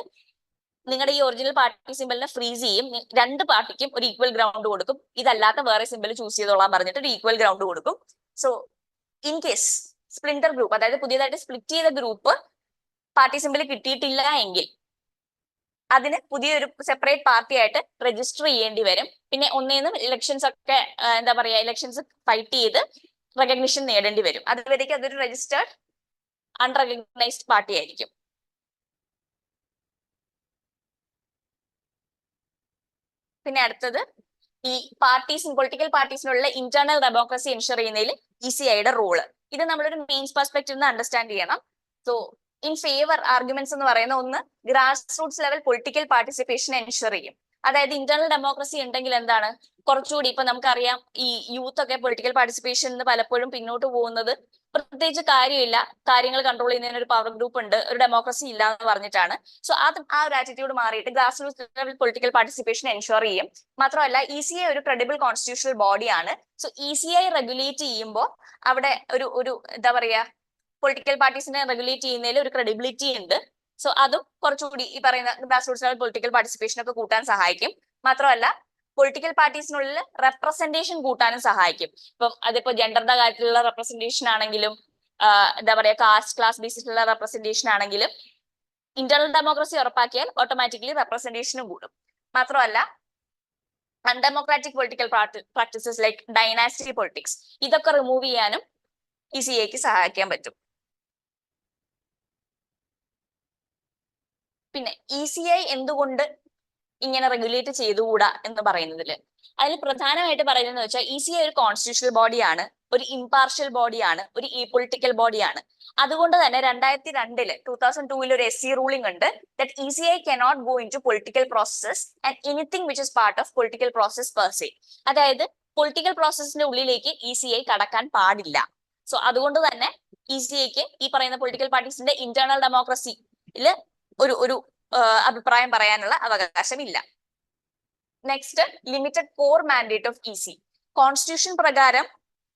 നിങ്ങളുടെ ഈ ഒറിജിനൽ പാർട്ടി സിമ്പിളിനെ ഫ്രീസ് ചെയ്യും, 2 പാർട്ടിക്കും ഒരു ഈക്വൽ ഗ്രൗണ്ട് കൊടുക്കും, ഇതല്ലാത്ത വേറെ സിമ്പിൾ ചൂസ് ചെയ്തോളാൻ പറഞ്ഞിട്ട് ഒരു ഈക്വൽ ഗ്രൗണ്ട് കൊടുക്കും. സോ ഇൻ കേസ് സ്പ്ലിന്റർ ഗ്രൂപ്പ്, അതായത് പുതിയതായിട്ട് സ്പ്ലിറ്റ് ചെയ്ത ഗ്രൂപ്പ് പാർട്ടി സിമ്പിൾ കിട്ടിയിട്ടില്ല എങ്കിൽ അതിന് പുതിയൊരു സെപ്പറേറ്റ് പാർട്ടി ആയിട്ട് രജിസ്റ്റർ ചെയ്യേണ്ടി വരും. പിന്നെ ഒന്നേന്ന് ഇലക്ഷൻസ് ഒക്കെ എന്താ പറയാ ഇലക്ഷൻസ് ഫൈറ്റ് ചെയ്ത് റെക്കഗ്നിഷൻ നേടേണ്ടി വരും. അതുവരേക്കും അതൊരു രജിസ്റ്റേർഡ് അൺറെക്കഗ്നൈസ്ഡ് പാർട്ടി ആയിരിക്കും. പിന്നെ അടുത്തത് ഈ പൊളിറ്റിക്കൽ പാർട്ടീസിനുള്ള ഇന്റേണൽ ഡെമോക്രസി എൻഷുർ ചെയ്യുന്നതിൽ ECIയുടെ റോള്. ഇത് നമ്മളൊരു മെയിൻസ് പെർസ്പെക്റ്റീവ് അണ്ടർസ്റ്റാൻഡ് ചെയ്യണം. സോ ഇൻ ഫേവർ ആർഗ്യുമെന്റ്സ് എന്ന് പറയുന്ന ഒന്ന്, grass roots level political participation ensure ചെയ്യും. അതായത് ഇന്റേണൽ ഡെമോക്രസി ഉണ്ടെങ്കിൽ എന്താണ് കുറച്ചുകൂടി ഇപ്പൊ നമുക്കറിയാം ഈ യൂത്ത് ഒക്കെ പൊളിറ്റിക്കൽ പാർട്ടിസിപ്പേഷൻ പലപ്പോഴും പിന്നോട്ട് പോകുന്നത് പ്രത്യേകിച്ച് കാര്യമില്ല, കാര്യങ്ങൾ കൺട്രോൾ ചെയ്യുന്നതിന് ഒരു പവർ ഗ്രൂപ്പ് ഉണ്ട്, ഒരു ഡെമോക്രസി ഇല്ല എന്ന് പറഞ്ഞിട്ടാണ്. സോ ആ ഒരു ആറ്റിറ്റ്യൂഡ് മാറിയിട്ട് grass roots level political participation ensure ചെയ്യും. മാത്രമല്ല ECI ഒരു ക്രെഡിബിൾ കോൺസ്റ്റിറ്റ്യൂഷണൽ ബോഡിയാണ്. സോ ECI റെഗുലേറ്റ് ചെയ്യുമ്പോൾ അവിടെ ഒരു എന്താ പറയാ പൊളിറ്റിക്കൽ പാർട്ടീസിനെ റെഗുലേറ്റ് ചെയ്യുന്നതിൽ ഒരു ക്രെഡിബിലിറ്റി ഉണ്ട്. സോ അതും കുറച്ചുകൂടി ഈ പറയുന്ന grass roots level political participation ഒക്കെ കൂട്ടാൻ സഹായിക്കും. മാത്രമല്ല പൊളിറ്റിക്കൽ പാർട്ടീസിനുള്ളിൽ റെപ്രസെന്റേഷൻ കൂട്ടാനും സഹായിക്കും. ഇപ്പം അതിപ്പോ ജെൻഡറിന്റെ കാര്യത്തിലുള്ള റെപ്രസെന്റേഷൻ ആണെങ്കിലും എന്താ പറയാ കാസ്റ്റ് ക്ലാസ് ബേസിസിലുള്ള റെപ്രസെന്റേഷൻ ആണെങ്കിലും ഇന്റേണൽ ഡെമോക്രസി ഉറപ്പാക്കിയാൽ ഓട്ടോമാറ്റിക്കലി റെപ്രസെന്റേഷനും കൂടും. മാത്രമല്ല undemocratic political practices like dynasty politics ഇതൊക്കെ റിമൂവ് ചെയ്യാനും ECIക്ക് സഹായിക്കാൻ പറ്റും. പിന്നെ ECI എന്തുകൊണ്ട് ഇങ്ങനെ റെഗുലേറ്റ് ചെയ്തുകൂടാ എന്ന് പറയുന്നതിൽ അതിൽ പ്രധാനമായിട്ട് പറയുന്നത് വെച്ചാൽ ECI ഒരു കോൺസ്റ്റിറ്റ്യൂഷണൽ ബോഡിയാണ്, ഒരു ഇംപാർഷ്യൽ ബോഡിയാണ്, ഒരു പൊളിറ്റിക്കൽ ബോഡിയാണ്. അതുകൊണ്ട് തന്നെ 2002 ഒരു SC റൂളിംഗ് ഉണ്ട് that ECI cannot go into political processes and anything which is part of political process per se. അതായത് പൊളിറ്റിക്കൽ പ്രോസസ്സിന്റെ ഉള്ളിലേക്ക് ECI കടക്കാൻ പാടില്ല. സോ അതുകൊണ്ട് തന്നെ ECIക്ക് ഈ പറയുന്ന പൊളിറ്റിക്കൽ പാർട്ടീസിന്റെ ഇന്റേണൽ ഡെമോക്രസിയിൽ ഒരു അഭിപ്രായം പറയാനുള്ള അവകാശമില്ല. Next limited core mandate of EC. Constitution പ്രകാരം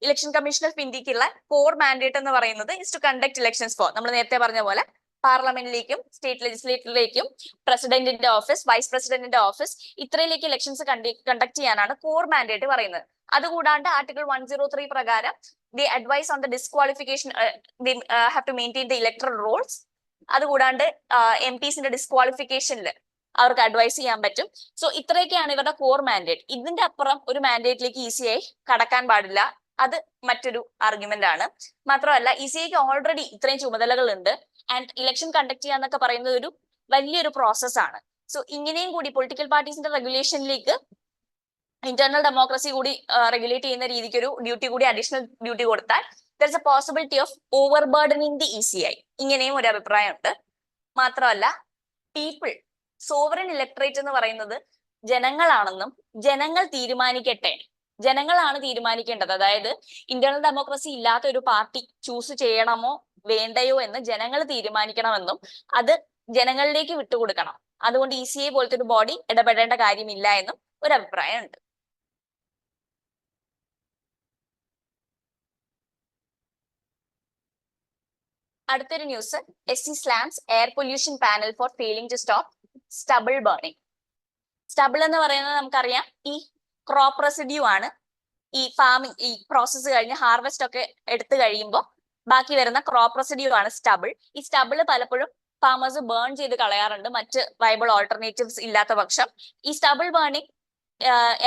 ഇലക്ഷൻ കമ്മീഷൻ ഓഫ് ഇന്ത്യക്കുള്ള കോർ മാൻഡേറ്റ് എന്ന് പറയുന്നത് is to conduct elections for നമ്മൾ നേരത്തെ പറഞ്ഞ പോലെ പാർലമെന്റിലേക്കും സ്റ്റേറ്റ് ലെജിസ്ലേറ്ററിലേക്കും പ്രസിഡന്റിന്റെ ഓഫീസ്, വൈസ് പ്രസിഡന്റിന്റെ ഓഫീസ് ഇത്രയിലേക്ക് ഇലക്ഷൻസ് കണ്ടക്ട് ചെയ്യാനാണ് കോർ മാൻഡേറ്റ് പറയുന്നത്. അതുകൂടാണ്ട് ആർട്ടിക്കിൾ 103 പ്രകാരം the advice on the disqualification have to maintain the electoral rolls. അതുകൂടാണ്ട് MPസിന്റെ ഡിസ്ക്വാളിഫിക്കേഷനിൽ അവർക്ക് അഡ്വൈസ് ചെയ്യാൻ പറ്റും. സോ ഇത്രയൊക്കെയാണ് ഇവരുടെ കോർ മാൻഡേറ്റ്. ഇതിന്റെ അപ്പുറം ഒരു മാൻഡേറ്റിലേക്ക് ECI കടക്കാൻ പാടില്ല. അത് മറ്റൊരു ആർഗ്യുമെന്റ് ആണ്. മാത്രമല്ല ECIക്ക് ഓൾറെഡി ഇത്രയും ചുമതലകൾ ഉണ്ട്. ആൻഡ് ഇലക്ഷൻ കണ്ടക്ട് ചെയ്യാന്നൊക്കെ പറയുന്നത് ഒരു വലിയൊരു പ്രോസസ് ആണ്. സോ ഇങ്ങനെയും കൂടി പൊളിറ്റിക്കൽ പാർട്ടീസിന്റെ റെഗുലേഷനിലേക്ക് ഇന്റേണൽ ഡെമോക്രസി കൂടി റെഗുലേറ്റ് ചെയ്യുന്ന രീതിക്ക് ഒരു ഡ്യൂട്ടി കൂടി അഡീഷണൽ ഡ്യൂട്ടി കൊടുത്താൽ there is a possibility of overburdening the ECI. ഇങ്ങനെയും ഒരു അഭിപ്രായമുണ്ട്. മാത്രമല്ല പീപ്പിൾ, സോവറിൻ ഇലക്ട്രേറ്റ് എന്ന് പറയുന്നത് ജനങ്ങളാണെന്നും ജനങ്ങൾ തീരുമാനിക്കട്ടെ, ജനങ്ങളാണ് തീരുമാനിക്കേണ്ടത്. അതായത് ഇന്റേണൽ ഡെമോക്രസി ഇല്ലാത്ത ഒരു പാർട്ടി ചൂസ് ചെയ്യണമോ വേണ്ടയോ എന്ന് ജനങ്ങൾ തീരുമാനിക്കണമെന്നും അത് ജനങ്ങളിലേക്ക് വിട്ടുകൊടുക്കണം. അതുകൊണ്ട് ECI പോലത്തെ ഒരു ബോഡി ഇടപെടേണ്ട കാര്യമില്ല എന്നും ഒരു അഭിപ്രായമുണ്ട്. അടുത്തൊരു news, SC slams air pollution panel for failing to stop stubble burning. Stubble എന്ന് പറയുന്നത് നമുക്കറിയാം ഈ ക്രോപ്പ് റെസിഡ്യൂ ആണ്. ഈ ഫാമിംഗ്, ഈ പ്രോസസ്സ് കഴിഞ്ഞ് ഹാർവെസ്റ്റ് ഒക്കെ എടുത്തു കഴിയുമ്പോൾ ബാക്കി വരുന്ന ക്രോപ്പ് റെസിഡ്യൂ ആണ് സ്റ്റബിൾ. ഈ സ്റ്റബിൾ പലപ്പോഴും ഫാമേഴ്സ് ബേൺ ചെയ്ത് കളയാറുണ്ട് മറ്റ് വൈബിൾ ഓൾട്ടർനേറ്റീവ്സ് ഇല്ലാത്ത പക്ഷം. ഈ സ്റ്റബിൾ ബേണിംഗ്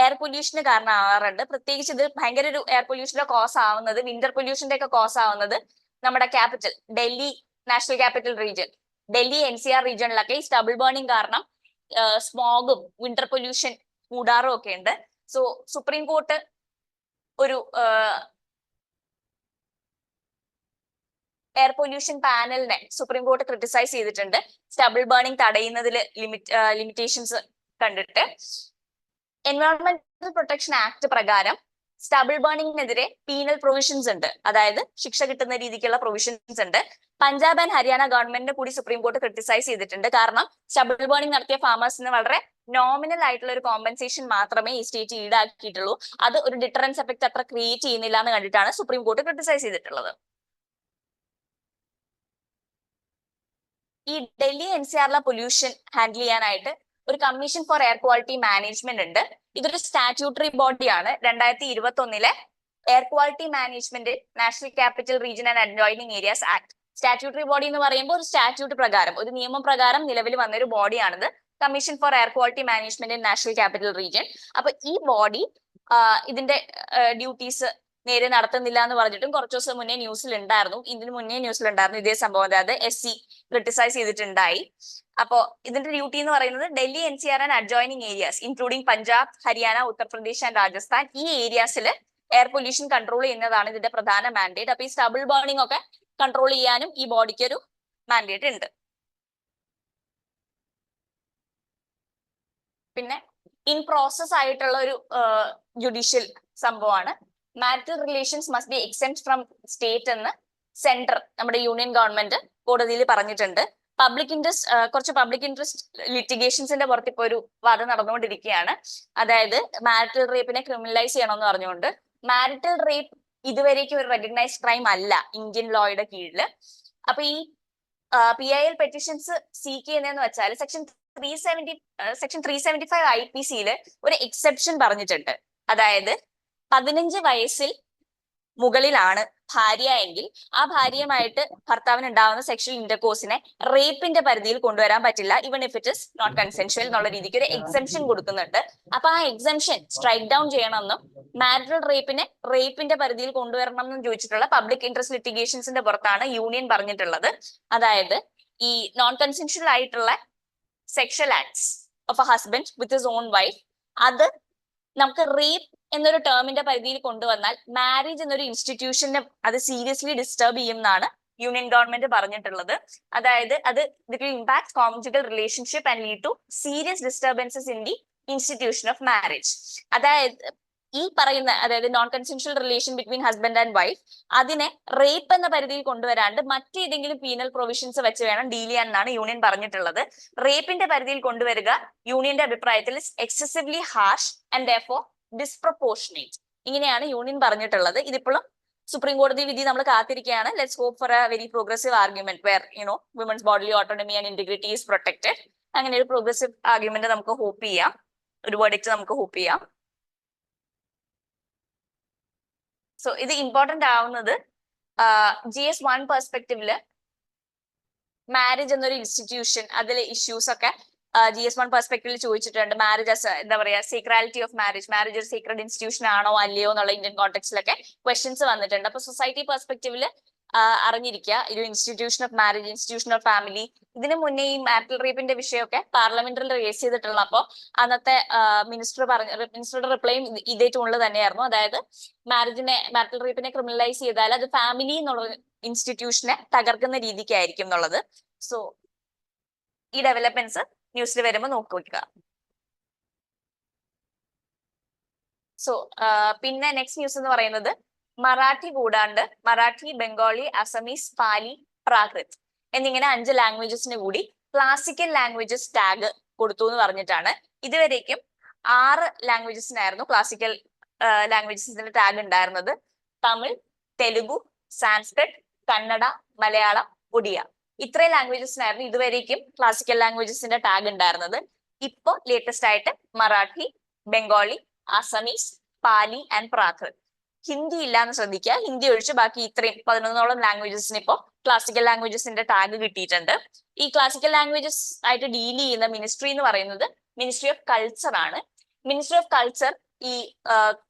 എയർ പൊല്യൂഷന് കാരണമാകാറുണ്ട്. പ്രത്യേകിച്ച് ഇത് ഭയങ്കര ഒരു എയർ പൊല്യൂഷന്റെ കോസ് ആവുന്നത്, വിന്റർ പൊല്യൂഷന്റെ ഒക്കെ കോസ് ആവുന്നത് നമ്മുടെ capital Delhi, national capital region, Delhi NCR റീജിയണിലൊക്കെ ഈ സ്റ്റബിൾ ബേണിംഗ് കാരണം സ്മോഗും വിന്റർ പൊല്യൂഷൻ കൂടാറും ഒക്കെ ഉണ്ട്. സോ സുപ്രീം കോർട്ട് ഒരു എയർ പൊല്യൂഷൻ പാനലിനെ സുപ്രീം കോർട്ട് ക്രിട്ടിസൈസ് ചെയ്തിട്ടുണ്ട് സ്റ്റബിൾ ബേണിംഗ് തടയുന്നതിൽ ലിമിറ്റേഷൻസ് കണ്ടിട്ട്. എൻവയോൺമെന്റൽ പ്രൊട്ടക്ഷൻ ആക്ട് പ്രകാരം സ്റ്റബിൾ ബേണിംഗിനെതിരെ പീനൽ പ്രൊവിഷൻസ് ഉണ്ട്, അതായത് ശിക്ഷ കിട്ടുന്ന രീതിക്കുള്ള പ്രൊവിഷൻസ് ഉണ്ട്. പഞ്ചാബ് ആൻഡ് ഹരിയാന ഗവൺമെന്റിനെ കൂടി സുപ്രീം കോർട്ട് ക്രിട്ടിസൈസ് ചെയ്തിട്ടുണ്ട്. കാരണം സ്റ്റബിൾ ബേണിംഗ് നടത്തിയ ഫാമേഴ്സിന് വളരെ നോമിനൽ ആയിട്ടുള്ള ഒരു കോമ്പൻസേഷൻ മാത്രമേ ഈ സ്റ്റേറ്റ് ഈടാക്കിയിട്ടുള്ളൂ. അത് ഒരു ഡിറ്ററൻസ് എഫക്ട് അത്ര ക്രിയേറ്റ് ചെയ്യുന്നില്ല എന്ന് കണ്ടിട്ടാണ് സുപ്രീം കോർട്ട് ക്രിട്ടിസൈസ് ചെയ്തിട്ടുള്ളത്. ഈ ഡൽഹി NCRലെ പൊല്യൂഷൻ ഹാൻഡിൽ ചെയ്യാനായിട്ട് ഒരു commission for air quality management ഉണ്ട്. ഇതൊരു സ്റ്റാറ്റ്യൂട്ടറി ബോഡിയാണ്. 2021 air quality management national capital region and adjoining areas act. Statutory body എന്ന് പറയുമ്പോൾ ഒരു സ്റ്റാറ്റ്യൂട്ട് പ്രകാരം, ഒരു നിയമപ്രകാരം നിലവിൽ വന്ന ഒരു ബോഡിയാണിത്, commission for air quality management in national capital region. അപ്പൊ ഈ ബോഡി ഇതിന്റെ ഡ്യൂട്ടീസ് നേരെ നടത്തുന്നില്ല എന്ന് പറഞ്ഞിട്ടും കുറച്ചു ദിവസം മുന്നേ ന്യൂസിൽ ഉണ്ടായിരുന്നു, ഇതിന് മുന്നേ ന്യൂസിലുണ്ടായിരുന്നു ഇതേ സംഭവം. അതായത് SC ക്രിട്ടിസൈസ് ചെയ്തിട്ടുണ്ടായി. അപ്പോ ഇതിന്റെ ഡ്യൂട്ടി എന്ന് പറയുന്നത് Delhi NCR and adjoining areas including Punjab, Haryana, Uttar Pradesh and Rajasthan, ഈ ഏരിയാസിൽ എയർ പൊല്യൂഷൻ കൺട്രോൾ ചെയ്യുന്നതാണ് ഇതിന്റെ പ്രധാന മാൻഡേറ്റ്. അപ്പൊ ഈ സ്റ്റബിൾ ബേണിംഗ് ഒക്കെ കൺട്രോൾ ചെയ്യാനും ഈ ബോഡിക്ക് ഒരു മാൻഡേറ്റ് ഉണ്ട്. പിന്നെ ഇൻ പ്രോസസ് ആയിട്ടുള്ള ഒരു ജുഡീഷ്യൽ സംഭവമാണ് marital relations must be exempt from state എന്ന് സെൻട്രൽ, നമ്മുടെ യൂണിയൻ ഗവൺമെന്റ് കോടതിയിൽ പറഞ്ഞിട്ടുണ്ട്. കുറച്ച് പബ്ലിക് ഇൻട്രസ്റ്റ് ലിറ്റിഗേഷൻസിന്റെ പുറത്ത് ഇപ്പൊ ഒരു വാദം നടന്നുകൊണ്ടിരിക്കുകയാണ്. അതായത് മാരിറ്റൽ റേപ്പിനെ ക്രിമിനലൈസ് ചെയ്യണമെന്ന് പറഞ്ഞുകൊണ്ട്. മാരിറ്റൽ റേപ്പ് ഇതുവരേക്കും ഒരു റെക്കഗ്നൈസ്ഡ് ക്രൈം അല്ല ഇന്ത്യൻ ലോയുടെ കീഴിൽ. അപ്പൊ ഈ PIL പെറ്റീഷൻസ് സീക്ക് ചെയ്യുന്നതെന്ന് വെച്ചാൽ സെക്ഷൻ 375 IPCയിൽ ഒരു എക്സെപ്ഷൻ പറഞ്ഞിട്ടുണ്ട്. അതായത് 15 വയസ്സിൽ മുകളിലാണ് ഭാര്യ എങ്കിൽ ആ ഭാര്യയുമായിട്ട് ഭർത്താവിന് ഉണ്ടാവുന്ന സെക്ഷൽ ഇന്റർകോഴ്സിനെ റേപ്പിന്റെ പരിധിയിൽ കൊണ്ടുവരാൻ പറ്റില്ല, even if it is not consensual എന്നുള്ള രീതിക്ക് ഒരു എക്സംഷൻ കൊടുക്കുന്നുണ്ട്. അപ്പൊ ആ എക്സംഷൻ സ്ട്രൈക്ക് ഡൗൺ ചെയ്യണമെന്നും മാരിറ്റൽ റേപ്പിനെ റേപ്പിന്റെ പരിധിയിൽ കൊണ്ടുവരണം എന്നും ചോദിച്ചിട്ടുള്ള പബ്ലിക് ഇൻട്രസ്റ്റ് ലിറ്റിഗേഷൻസിന്റെ പുറത്താണ് യൂണിയൻ പറഞ്ഞിട്ടുള്ളത്. അതായത് ഈ നോൺ കൺസെൻഷ്വൽ ആയിട്ടുള്ള sexual acts of A husband with his own wife, അത് നമുക്ക് റേപ്പ് എന്നൊരു ടേമിന്റെ പരിധിയിൽ കൊണ്ടുവന്നാൽ മാരേജ് എന്നൊരു ഇൻസ്റ്റിറ്റ്യൂഷനെ അത് സീരിയസ്ലി ഡിസ്റ്റർബ് ചെയ്യുമെന്നാണ് യൂണിയൻ ഗവൺമെന്റ് പറഞ്ഞിട്ടുള്ളത്. അതായത് അത് impact conjugal relationship and lead to serious disturbances in the institution of marriage. അതായത് ഈ പറയുന്ന, അതായത് non consensual relation between husband and wife, അതിനെ റേപ്പ് എന്ന പരിധിയിൽ കൊണ്ടുവരാണ്ട് മറ്റേതെങ്കിലും പീനൽ പ്രൊവിഷൻസ് വെച്ച് വേണം ഡീൽ ചെയ്യാനാണ് യൂണിയൻ പറഞ്ഞിട്ടുള്ളത്. റേപ്പിന്റെ പരിധിയിൽ കൊണ്ടുവരിക യൂണിയന്റെ അഭിപ്രായത്തിൽ excessively harsh and therefore disproportionate, ഇങ്ങനെയാണ് യൂണിയൻ പറഞ്ഞിട്ടുള്ളത്. ഇതിപ്പോഴും സുപ്രീം കോടതി വിധി നമ്മൾ കാത്തിരിക്കുകയാണ്. Let's hope for a very progressive argument where women's body autonomy and integrity is protected. അങ്ങനെ ഒരു പ്രോഗ്രസീവ് ആർഗ്യുമെന്റ് നമുക്ക് ഹോപ്പ് ചെയ്യാം, ഒരു വേർഡിക്റ്റ് നമുക്ക് ഹോപ്പ് ചെയ്യാം. സോ ഇത് ഇമ്പോർട്ടന്റ് ആവുന്നത് GS1 പെർസ്പെക്റ്റീവില് മാരേജ് എന്നൊരു ഇൻസ്റ്റിറ്റ്യൂഷൻ, അതിലെ ഇഷ്യൂസ് ഒക്കെ GS1 പെർസ്പെക്റ്റീവിൽ ചോദിച്ചിട്ടുണ്ട്. മാരേജ് എന്താ പറയാ, സീക്രാലിറ്റി ഓഫ് മാരേജ് ഒരു സീക്രട്ട് ഇൻസ്റ്റിറ്റ്യൂഷൻ ആണോ അല്ലയോ എന്നുള്ള ഇന്ത്യൻ കോണ്ടെക്സ്റ്റിലൊക്കെ ക്വസ്റ്റ്യൻസ് വന്നിട്ടുണ്ട്. അപ്പൊ സൊസൈറ്റി പെർസ്പെക്റ്റീവില് അറിഞ്ഞിരിക്കുക. ഒരു institution of marriage, institution of family. ഇതിനു മുന്നേ ഈ മാരിറ്റൽ റേപ്പിന്റെ വിഷയമൊക്കെ പാർലമെന്റിൽ റേസ് ചെയ്തിട്ടുള്ള, അപ്പോൾ അന്നത്തെ മിനിസ്റ്ററുടെ റിപ്ലൈയും ഇതേ ടൂണിൽ തന്നെയായിരുന്നു. അതായത് മാരിറ്റൽ റേപ്പിനെ ക്രിമിനലൈസ് ചെയ്താൽ അത് ഫാമിലി എന്നുള്ള ഇൻസ്റ്റിറ്റ്യൂഷനെ തകർക്കുന്ന രീതിക്കായിരിക്കും എന്നുള്ളത്. സോ ഈ ഡെവലപ്മെന്റ്സ് ന്യൂസിൽ വരുമ്പോൾ നോക്കുക. സോ പിന്നെ നെക്സ്റ്റ് ന്യൂസ് എന്ന് പറയുന്നത് മറാഠി കൂടാണ്ട് മറാഠി, ബംഗാളി, അസമീസ്, പാലി, പ്രാകൃത് എന്നിങ്ങനെ 5 ലാംഗ്വേജസിന് കൂടി ക്ലാസിക്കൽ ലാംഗ്വേജസ് ടാഗ് കൊടുത്തു എന്ന് പറഞ്ഞിട്ടാണ്. ഇതുവരേക്കും 6 ലാംഗ്വേജസിനായിരുന്നു ക്ലാസിക്കൽ ലാംഗ്വേജസിന്റെ ടാഗ് ഉണ്ടായിരുന്നത്. തമിഴ്, തെലുഗു, സാൻസ്ക്രിറ്റ്, കന്നഡ, മലയാളം, ഒഡിയ. ഇത്രയും ലാംഗ്വേജസിനായിരുന്നു ഇതുവരേക്കും ക്ലാസിക്കൽ ലാംഗ്വേജസിന്റെ ടാഗ് ഉണ്ടായിരുന്നത്. ഇപ്പൊ ലേറ്റസ്റ്റ് ആയിട്ട് Marathi, Bengali, Assamese, Pali and Prakrit. Hindi ഇല്ലാന്ന് ശ്രദ്ധിക്കുക. ഹിന്ദി ഒഴിച്ച് ബാക്കി ഇത്രയും 11ഓളം ലാംഗ്വേജസിന് ഇപ്പോൾ ക്ലാസിക്കൽ ലാംഗ്വേജസിന്റെ ടാഗ് കിട്ടിയിട്ടുണ്ട്. ഈ ക്ലാസിക്കൽ ലാംഗ്വേജസ് ആയിട്ട് ഡീൽ ചെയ്യുന്ന മിനിസ്ട്രി എന്ന് പറയുന്നത് മിനിസ്ട്രി ഓഫ് കൾച്ചർ ആണ്. മിനിസ്ട്രി ഓഫ് കൾച്ചർ ഈ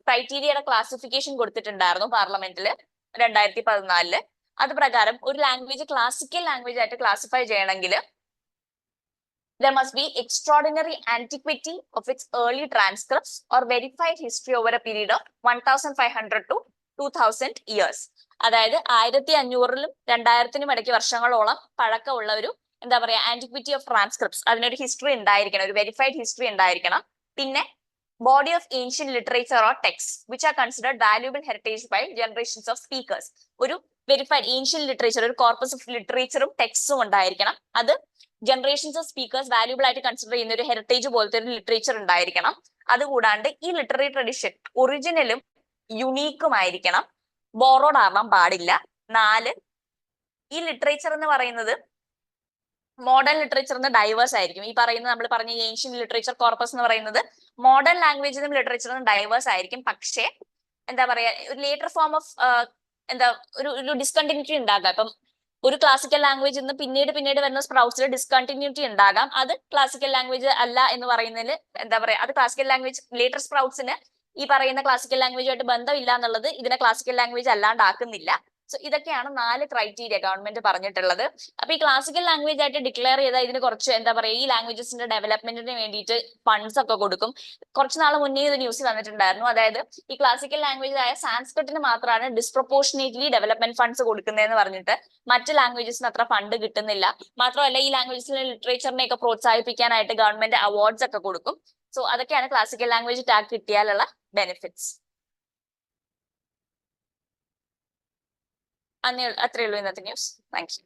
ക്രൈറ്റീരിയയുടെ ക്ലാസിഫിക്കേഷൻ കൊടുത്തിട്ടുണ്ടായിരുന്നു പാർലമെന്റിൽ 2014. അത് പ്രകാരം ഒരു ലാംഗ്വേജ് ക്ലാസിക്കൽ ലാംഗ്വേജ് ആയിട്ട് ക്ലാസിഫൈ ചെയ്യണമെങ്കിൽ there must be extraordinary antiquity of its early transcripts or verified history over a period of 1500 to 2000 years. അതായത് 1500-ലും 2000-നും ഇടയ്ക്ക് വർഷങ്ങളോളം പഴക്കമുള്ള ഒരു എന്താ പറയാ ആന്റിക്വിറ്റി ഓഫ് ട്രാൻസ്ക്രിപ്റ്റ്സ്, അതിനൊരു ഹിസ്റ്ററി ഉണ്ടായിരിക്കണം, ഒരു വെരിഫൈഡ് ഹിസ്റ്ററി ഉണ്ടായിരിക്കണം. പിന്നെ body of ancient literature or text which are considered valuable heritage by generations of speakers. ഒരു വെരിഫൈഡ് ഏൻഷ്യന്റ് ലിറ്ററേച്ചർ, ഒരു കോർപ്പസ് ഓഫ് ലിറ്ററേച്ചറും ടെക്സ്റ്റും ഉണ്ടായിരിക്കണം. അത് ജനറേഷൻസ് ഓഫ് സ്പീക്കേഴ്സ് വാല്യൂബിൾ ആയിട്ട് കൺസിഡർ ചെയ്യുന്ന ഒരു ഹെറിറ്റേജ് പോലത്തെ ഒരു ലിറ്ററേച്ചർ ഉണ്ടായിരിക്കണം. അതുകൂടാണ്ട് ഈ ലിറ്റററി ട്രഡിഷൻ ഒറിജിനലും യുണീക്കുമായിരിക്കണം, ബോറോഡ് ആവാൻ പാടില്ല. 4, ഈ ലിറ്ററേച്ചർ എന്ന് പറയുന്നത് മോഡേൺ ലിറ്ററേച്ചർ ഡൈവേഴ്സ് ആയിരിക്കും. ഈ പറയുന്ന നമ്മൾ പറഞ്ഞ ഏൻഷ്യൻ ലിറ്ററേച്ചർ കോർപ്പസ് എന്ന് പറയുന്നത് മോഡേൺ ലാംഗ്വേജിനും ലിറ്ററേച്ചറിനും ഡൈവേഴ്സ് ആയിരിക്കും. പക്ഷേ എന്താ പറയാ ഒരു ലേറ്റർ ഫോം ഓഫ് എന്താ ഒരു ഡിസ്കണ്ടിന്യൂറ്റി ഉണ്ടാകാം. ഇപ്പം ഒരു ക്ലാസിക്കൽ ലാംഗ്വേജ് നിന്ന് പിന്നീട് വരുന്ന സ്പ്രൗട്ട്സിൽ ഡിസ്കണ്ടിന്യൂറ്റി ഉണ്ടാകാം. അത് ക്ലാസിക്കൽ ലാംഗ്വേജ് അല്ല എന്ന് പറയുന്നതിൽ എന്താ പറയാ, അത് ക്ലാസിക്കൽ ലാംഗ്വേജ് ലേറ്റർ സ്പ്രൗട്ട്സിന് ഈ പറയുന്ന ക്ലാസിക്കൽ ലാംഗ്വേജുമായിട്ട് ബന്ധമില്ല എന്നുള്ളത് ഇതിനെ ക്ലാസിക്കൽ ലാംഗ്വേജ് അല്ലാണ്ടാക്കുന്നില്ല. സോ ഇതൊക്കെയാണ് 4 ക്രൈറ്റീരിയ ഗവൺമെന്റ് പറഞ്ഞിട്ടുള്ളത്. അപ്പൊ ഈ ക്ലാസിക്കൽ ലാംഗ്വേജ് ആയിട്ട് ഡിക്ലെയർ ചെയ്താൽ ഇതിന് കുറച്ച് എന്താ പറയാ ഈ ലാംഗ്വേജസിന്റെ ഡെവലപ്മെന്റിന് വേണ്ടിയിട്ട് ഫണ്ട്സ് ഒക്കെ കൊടുക്കും. കുറച്ച് നാൾ മുന്നേ ഇത് ന്യൂസ് വന്നിട്ടുണ്ടായിരുന്നു. അതായത് ഈ ക്ലാസിക്കൽ ലാംഗ്വേജ് ആയ സാൻസ്ക്രിറ്റിന് മാത്രമാണ് ഡിസ്പ്രൊപ്പോർഷനേറ്റ്ലി ഡെവലപ്മെന്റ് ഫണ്ട്സ് കൊടുക്കുന്നതെന്ന് പറഞ്ഞിട്ട് മറ്റ് ലാംഗ്വേജസിന് അത്ര ഫണ്ട് കിട്ടുന്നില്ല. മാത്രമല്ല ഈ ലാംഗ്വേജസിലെ ലിറ്ററേച്ചറിനെ ഒക്കെ പ്രോത്സാഹിപ്പിക്കാനായിട്ട് ഗവൺമെന്റ് അവാർഡ്സ് ഒക്കെ കൊടുക്കും. സോ അതൊക്കെയാണ് ക്ലാസിക്കൽ ലാംഗ്വേജ് ടാഗ് കിട്ടിയാലുള്ള ബെനിഫിറ്റ്സ്. അത്രയേ ഉള്ളൂ ഇന്നത്തെ ന്യൂസ്. Thank you.